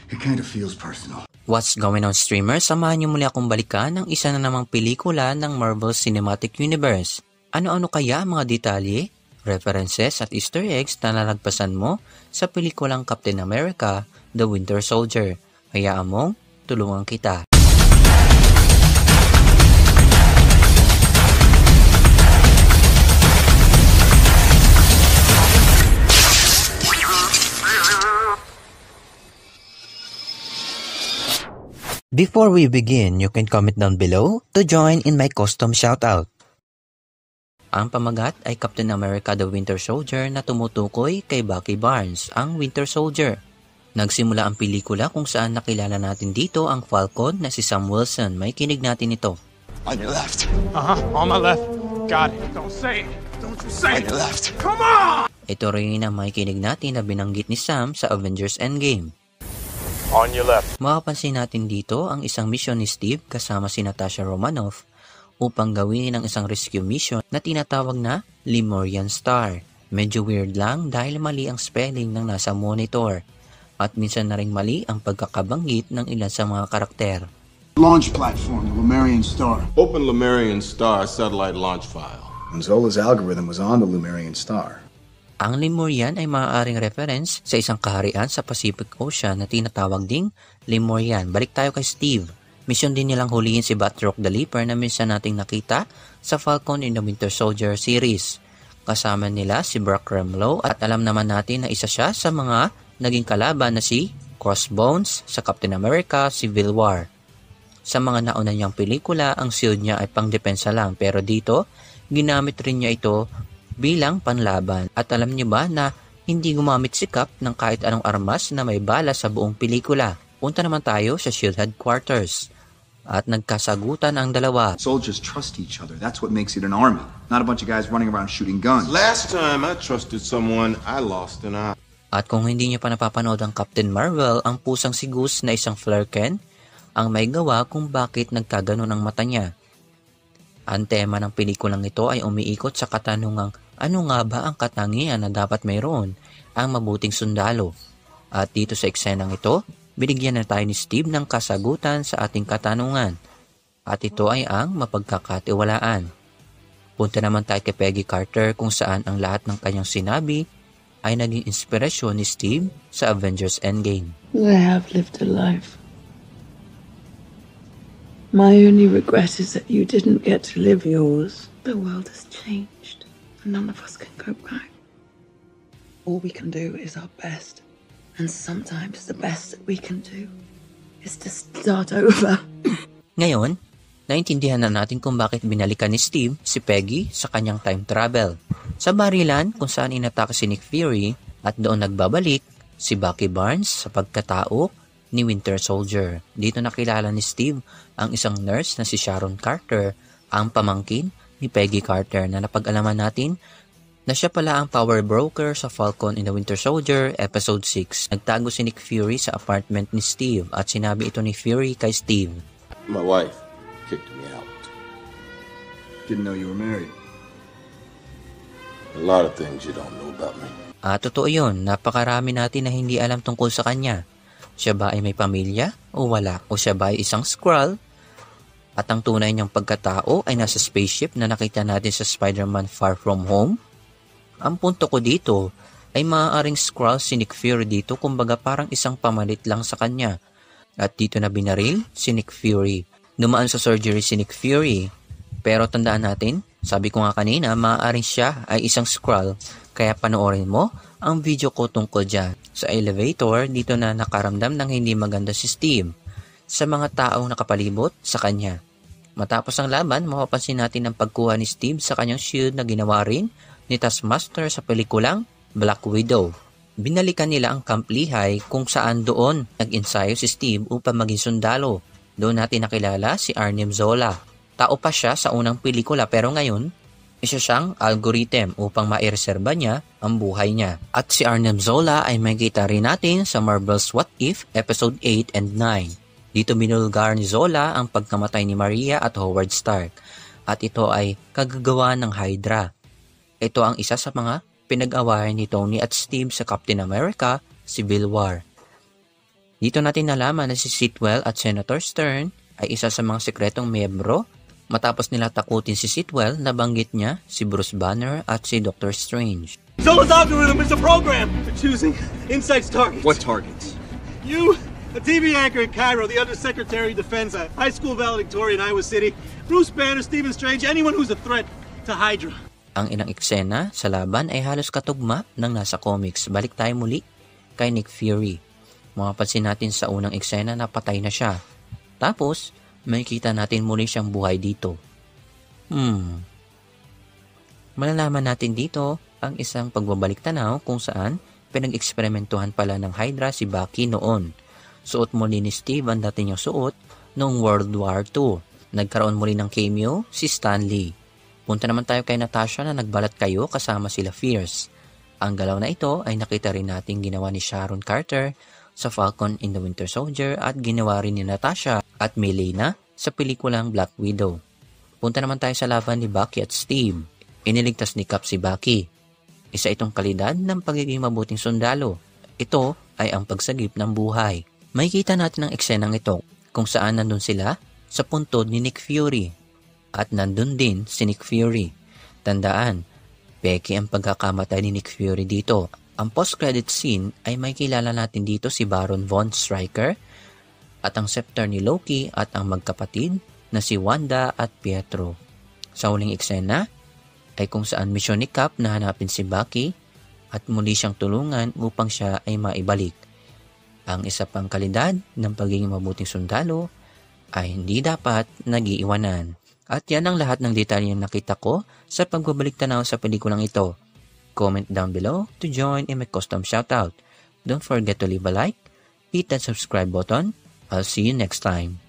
It kind of feels personal. What's going on, streamers? Samahan niyo muli akong balikan ng isa na namang pelikula ng Marvel Cinematic Universe. Ano-ano kaya ang mga detalye, references at Easter eggs na nalagpasan mo sa pelikulang Captain America: The Winter Soldier? Hayaan mong tulungan kita. Before we begin, you can comment down below to join in my custom shoutout. Ang pamagat ay Captain America: The Winter Soldier na tumutukoy kay Bucky Barnes, ang Winter Soldier. Nagsimula ang pelikula kung saan nakilala natin dito ang Falcon na si Sam Wilson. May kinig natin ito. On your left. On my left. Got it. Don't say it. Don't you say it. On your left. Come on! Ito rin ang may kinig natin na binanggit ni Sam sa Avengers Endgame. On your left. Mapapansin natin dito ang isang mission ni Steve kasama si Natasha Romanoff upang gawin ang isang rescue mission na tinatawag na Lemurian Star. Medyo weird lang dahil mali ang spelling ng nasa monitor at minsan na ring mali ang pagkakabanggit ng ilan sa mga karakter. Launch platform, the Lemurian Star. Open Lemurian Star satellite launch file. And Zola's algorithm was on the Lemurian Star. Ang Lemurian ay maaaring reference sa isang kaharian sa Pacific Ocean na tinatawag ding Lemurian. Balik tayo kay Steve. Mission din nilang hulihin si Batroc the Leaper na minsan nating nakita sa Falcon in the Winter Soldier series. Kasama nila si Brock Remlo at alam naman natin na isa siya sa mga naging kalaban na si Crossbones sa Captain America Civil War. Sa mga nauna niyang pelikula, ang shield niya ay pangdepensa lang pero dito, ginamit rin niya ito bilang panlaban. At alam niyo ba na hindi gumamit si Cap ng kahit anong armas na may bala sa buong pelikula? Punta naman tayo sa SHIELD headquarters. At nagkasagutan ang dalawa. Soldiers trust each other. That's what makes it an army. Not a bunch of guys running around shooting guns. Last time I trusted someone, I lost an eye. At kung hindi niyo pa napapanood ang Captain Marvel, ang pusang si Goose na isang Flerken, ang may gawa kung bakit nagkaganon ang mata niya. Ang tema ng pelikulang ito ay umiikot sa katanungang ano nga ba ang katangian na dapat mayroon ang mabuting sundalo? At dito sa eksenang ito, binigyan na tayo ni Steve ng kasagutan sa ating katanungan. At ito ay ang mapagkakatiwalaan. Punta naman tayo kay Peggy Carter kung saan ang lahat ng kanyang sinabi ay naging inspirasyon ni Steve sa Avengers Endgame. I have lived a life. My only regret is that you didn't get to live yours. The world has changed. None of us can go back. All we can do is our best. And sometimes the best that we can do is to start over. Ngayon, naintindihan na natin kung bakit binalikan ni Steve si Peggy sa kanyang time travel. Sa barilan kung saan inatake si Nick Fury at doon nagbabalik si Bucky Barnes sa pagkatao ni Winter Soldier. Dito nakilala ni Steve ang isang nurse na si Sharon Carter, ang pamangkin ni Peggy Carter na napag-alaman natin na siya pala ang power broker sa Falcon in the Winter Soldier Episode 6. Nagtago si Nick Fury sa apartment ni Steve at sinabi ito ni Fury kay Steve. My wife kicked me out. Didn't know you were married. A lot of things you don't know about me. Totoo yun, napakarami natin na hindi alam tungkol sa kanya. Siya ba ay may pamilya o wala? O siya ba ay isang Skrull? At ang tunay niyang pagkatao ay nasa spaceship na nakita natin sa Spider-Man Far From Home? Ang punto ko dito ay maaaring Skrull si Nick Fury dito, kumbaga parang isang pamalit lang sa kanya. At dito na binaril si Nick Fury. Dumaan sa surgery si Nick Fury. Pero tandaan natin, sabi ko nga kanina, maaaring siya ay isang Skrull. Kaya panoorin mo ang video ko tungkol dyan. Sa elevator, dito na nakaramdam ng hindi maganda si Steve sa mga taong nakapalibot sa kanya. Matapos ang laban, mapapansin natin ang pagkuha ni Steve sa kanyang shield na ginawa rin ni Taskmaster sa pelikulang Black Widow. Binalikan nila ang Camp Lehigh kung saan doon nag-ensayo si Steve upang maging sundalo. Doon natin nakilala si Arnim Zola. Tao pa siya sa unang pelikula pero ngayon, isa siyang algorithm upang maireserba niya ang buhay niya. At si Arnim Zola ay makikita rin natin sa Marvel's What If Episode 8 and 9. Dito binulgar ni Zola ang pagkamatay ni Maria at Howard Stark. At ito ay kagagawa ng Hydra. Ito ang isa sa mga pinag-awayan ni Tony at Steve sa Captain America Civil War. Dito natin nalaman na si Sitwell at Senator Stern ay isa sa mga sekretong miyembro. Matapos nila takutin si Sitwell, nabanggit niya si Bruce Banner at si Doctor Strange. Zola's algorithm is a program for choosing insects targets. What targets? You, a TV anchor in Cairo, the Undersecretary of Defense, a high school valedictorian in Iowa City, Bruce Banner, Stephen Strange, anyone who's a threat to Hydra. Ang ilang eksena sa laban ay halos katugma ng nasa comics. Balik tayo muli kay Nick Fury. Mapapansin natin sa unang eksena na patay na siya. Tapos, makikita natin muli siyang buhay dito. Malalaman natin dito ang isang pagbabalik tanaw kung saan pinag-eksperimentuhan pala ng Hydra si Bucky noon. Suot muli ni Steve ang dati niyang suot noong World War II. Nagkaroon muli ng cameo si Stan Lee. Punta naman tayo kay Natasha na nagbalat kayo kasama sila Fierce. Ang galaw na ito ay nakita rin natin ginawa ni Sharon Carter sa Falcon and the Winter Soldier at ginawa rin ni Natasha at Milena sa pelikulang Black Widow. Punta naman tayo sa laban ni Bucky at Steve. Iniligtas ni Cap si Bucky. Isa itong kalidad ng pagiging mabuting sundalo. Ito ay ang pagsagip ng buhay. Makikita natin ang eksenang ito kung saan nandun sila sa puntod ni Nick Fury. At nandun din si Nick Fury. Tandaan, peke ang pagkakamatay ni Nick Fury dito. Ang post-credit scene ay may kilala natin dito si Baron Von Stryker at ang scepter ni Loki at ang magkapatid na si Wanda at Pietro. Sa huling eksena ay kung saan misyon ni Cap na hanapin si Bucky at muli siyang tulungan upang siya ay maibalik. Ang isa pang kalidad ng pagiging mabuting sundalo ay hindi dapat nag-iiwanan. At yan ang lahat ng detalye na nakita ko sa pagbabalik tanaw sa pelikulang ito. Comment down below to join in my custom shoutout. Don't forget to leave a like, hit that subscribe button. I'll see you next time.